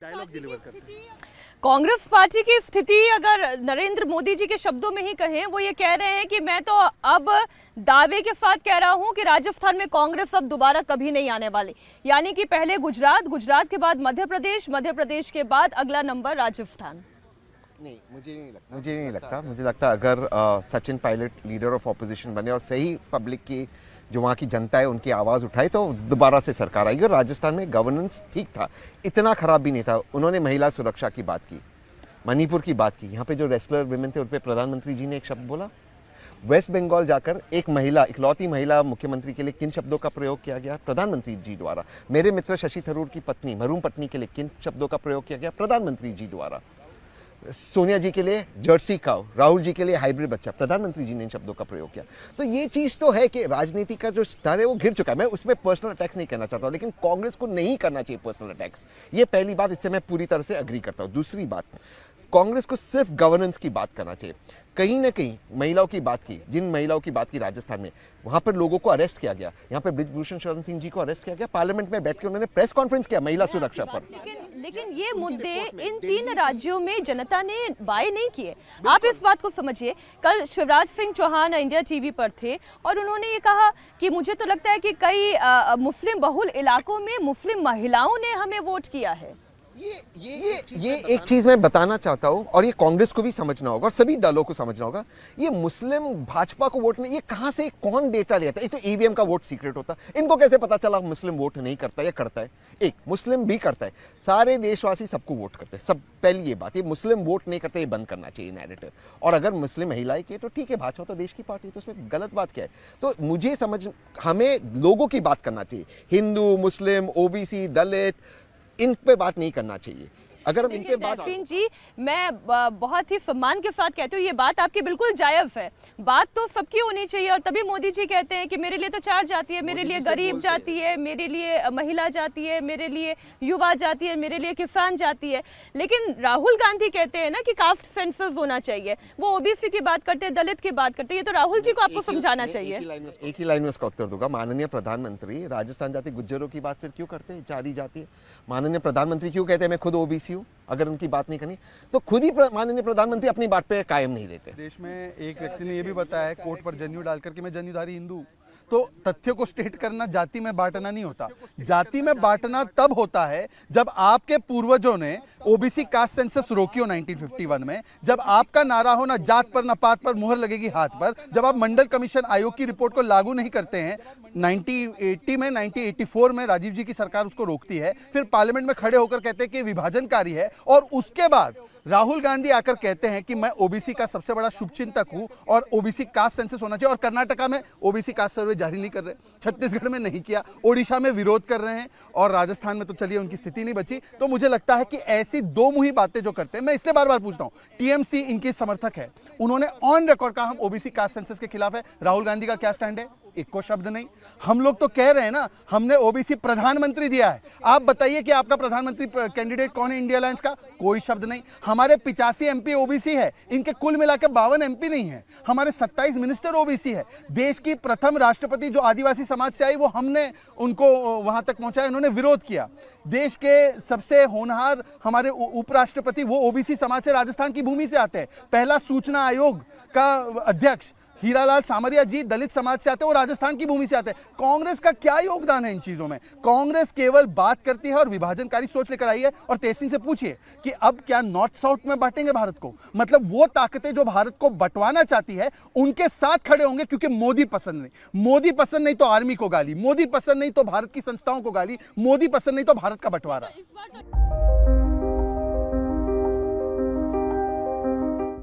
Dialogue deliver करते हैं। Congress party की स्थिति अगर नरेंद्र मोदी जी के शब्दों में ही कहें, वो ये कह रहे हैं कि मैं तो अब दावे के साथ कह रहा हूं कि राजस्थान में कांग्रेस अब दोबारा कभी नहीं आने वाली। यानी कि पहले गुजरात, गुजरात के बाद मध्य प्रदेश, मध्य प्रदेश के बाद अगला नंबर राजस्थान। नहीं, मुझे नहीं लगता। मुझे लगता अगर Sachin Pilot leader of opposition बने और सही पब्लिक की जो वहाँ की जनता है उनकी आवाज़ उठाए तो दोबारा से सरकार आएगी। और राजस्थान में गवर्नेंस ठीक था, इतना खराब भी नहीं था। उन्होंने महिला सुरक्षा की बात की, मणिपुर की बात की, यहाँ पे जो रेसलर विमेन थे उन पर प्रधानमंत्री जी ने एक शब्द बोला। वेस्ट बंगाल जाकर एक महिला, इकलौती महिला मुख्यमंत्री के लिए किन शब्दों का प्रयोग किया गया? प्रधानमंत्री जी द्वारा। मेरे मित्र शशि थरूर की पत्नी, मरूम पत्नी के लिए किन शब्दों का प्रयोग किया गया? प्रधानमंत्री जी द्वारा। सोनिया जी के लिए जर्सी काउ, राहुल जी के लिए हाइब्रिड बच्चा, प्रधानमंत्री जी ने इन शब्दों का प्रयोग किया। तो ये चीज़ तो है कि राजनीति का जो स्तर है वो गिर चुका है। मैं उसमें पर्सनल अटैक्स नहीं करना चाहता हूँ, लेकिन कांग्रेस को नहीं करना चाहिए पर्सनल अटैक्स। ये पहली बात, इससे मैं पूरी तरह से अग्री करता हूँ। दूसरी बात, कांग्रेस को सिर्फ गवर्नेंस की बात करना चाहिए। कहीं ना कहीं महिलाओं की बात की, जिन महिलाओं की बात की राजस्थान में, वहां पर लोगों को अरेस्ट किया गया। यहाँ पे ब्रिजभूषण शरण सिंह जी को अरेस्ट किया गया, पार्लियामेंट में बैठ के उन्होंने प्रेस कॉन्फ्रेंस किया महिला सुरक्षा पर। लेकिन ये मुद्दे इन तीन राज्यों में जनता ने बाय नहीं किए। आप इस बात को समझिए। कल शिवराज सिंह चौहान इंडिया टीवी पर थे और उन्होंने ये कहा कि मुझे तो लगता है कि कई मुस्लिम बहुल इलाकों में मुस्लिम महिलाओं ने हमें वोट किया है। ये एक चीज मैं बताना चाहता हूं, और ये कांग्रेस को भी समझना होगा और सभी दलों को समझना होगा। ये मुस्लिम भाजपा को वोट नहीं, ये कहां से कौन डेटा लेता है? एक तो ईवीएम का वोट सीक्रेट होता है, इनको कैसे पता चला मुस्लिम वोट नहीं करता या करता है? एक मुस्लिम भी करता है, सारे देशवासी सबको वोट करते हैं। सब पहली ये बात, ये मुस्लिम वोट नहीं करते, ये बंद करना चाहिए नैरेटिव। और अगर मुस्लिम महिलाएं की तो ठीक है, भाजपा तो देश की पार्टी है, तो उसमें गलत बात क्या है? तो मुझे समझ, हमें लोगों की बात करना चाहिए, हिंदू, मुस्लिम, ओबीसी, दलित, इन पे बात नहीं करना चाहिए। अगर हम इनके बात जी, मैं बहुत ही सम्मान के साथ कहती हूँ, ये बात आपकी बिल्कुल जायज है। बात तो सबकी होनी चाहिए, और तभी मोदी जी कहते हैं कि मेरे लिए तो चार जाति है, मेरे लिए गरीब जाति है, मेरे लिए महिला जाति है, मेरे लिए युवा जाति है, मेरे लिए किसान जाति है। लेकिन राहुल गांधी कहते हैं ना कि कास्ट सेंसस होना चाहिए। वो ओबीसी की बात करते हैं, दलित की बात करते हैं। ये तो राहुल जी को आपको समझाना चाहिए। एक ही लाइन में उसका उत्तर दूंगा। माननीय प्रधानमंत्री राजस्थान जाति गुज्जरों की बात फिर क्यों करते हैं? चार ही जाति है। माननीय प्रधानमंत्री क्यों कहते हैं मैं खुद ओबीसी हूँ? अगर उनकी बात नहीं करनी तो खुद ही माननीय प्रधानमंत्री अपनी बात पे कायम नहीं रहते। देश में एक व्यक्ति ने यह भी बताया है कोर्ट पर जनेऊ डालकर कि मैं जनेऊधारी हिंदू हूं। तो तथ्य को स्टेट करना जाति में बांटना नहीं होता। जाति में बांटना तब होता है जब आपके पूर्वजों ने ओबीसी कास्ट सेंसस रोकी हो 1951 में, जब आपका नारा हो ना जात पर ना पात पर मुहर लगेगी हाथ पर, जब आप मंडल कमीशन आयोग की रिपोर्ट को लागू नहीं करते हैं। 1980 में, 1984 में राजीव जी की सरकार उसको रोकती है, फिर पार्लियामेंट में खड़े होकर कहते हैं कि विभाजनकारी है, और उसके बाद राहुल गांधी आकर कहते हैं कि मैं ओबीसी का सबसे बड़ा शुभचिंतक हूं और ओबीसी कास्ट सेंसस होना चाहिए। और कर्नाटका में ओबीसी कास्ट सर्वे जारी नहीं कर रहे, छत्तीसगढ़ में नहीं किया, ओडिशा में विरोध कर रहे हैं, और राजस्थान में तो चलिए उनकी स्थिति नहीं बची। तो मुझे लगता है कि ऐसी दो मुही बातें जो करते हैं, मैं इसलिए बार बार पूछता हूं, टीएमसी इनके समर्थक है, उन्होंने ऑन रिकॉर्ड कहा हम ओबीसी कास्ट सेंसस के खिलाफ है। राहुल गांधी का क्या स्टैंड है? एक को शब्द नहीं। हम लोग तो कह रहे हैं ना, हमने ओबीसी प्रधानमंत्री दिया है। आप बताइए कि आपका प्रधानमंत्री कैंडिडेट कौन है इंडिया अलायंस का? कोई शब्द नहीं। हमारे 85 एमपी ओबीसी है, इनके कुल मिलाकर 52 एमपी नहीं है। हमारे 27 मिनिस्टर ओबीसी है। देश की प्रथम राष्ट्रपति जो आदिवासी समाज से आई, वो हमने उनको वहां तक पहुंचाया, उन्होंने विरोध किया। देश के सबसे होनहार हमारे उपराष्ट्रपति वो ओबीसी समाज से, राजस्थान की भूमि से आते हैं। पहला सूचना आयोग का अध्यक्ष हीरालाल सामरिया जी दलित समाज से आते हैं, वो राजस्थान की भूमि से आते हैं। कांग्रेस का क्या योगदान है इन चीजों में? कांग्रेस केवल बात करती है और विभाजनकारी सोच लेकर आई है। और तेज सिंह से पूछिए कि अब क्या नॉर्थ साउथ में बांटेंगे भारत को? मतलब वो ताकतें जो भारत को बंटवाना चाहती है उनके साथ खड़े होंगे, क्योंकि मोदी पसंद नहीं। मोदी पसंद नहीं तो आर्मी को गाली, मोदी पसंद नहीं तो भारत की संस्थाओं को गाली, मोदी पसंद नहीं तो भारत का बंटवारा।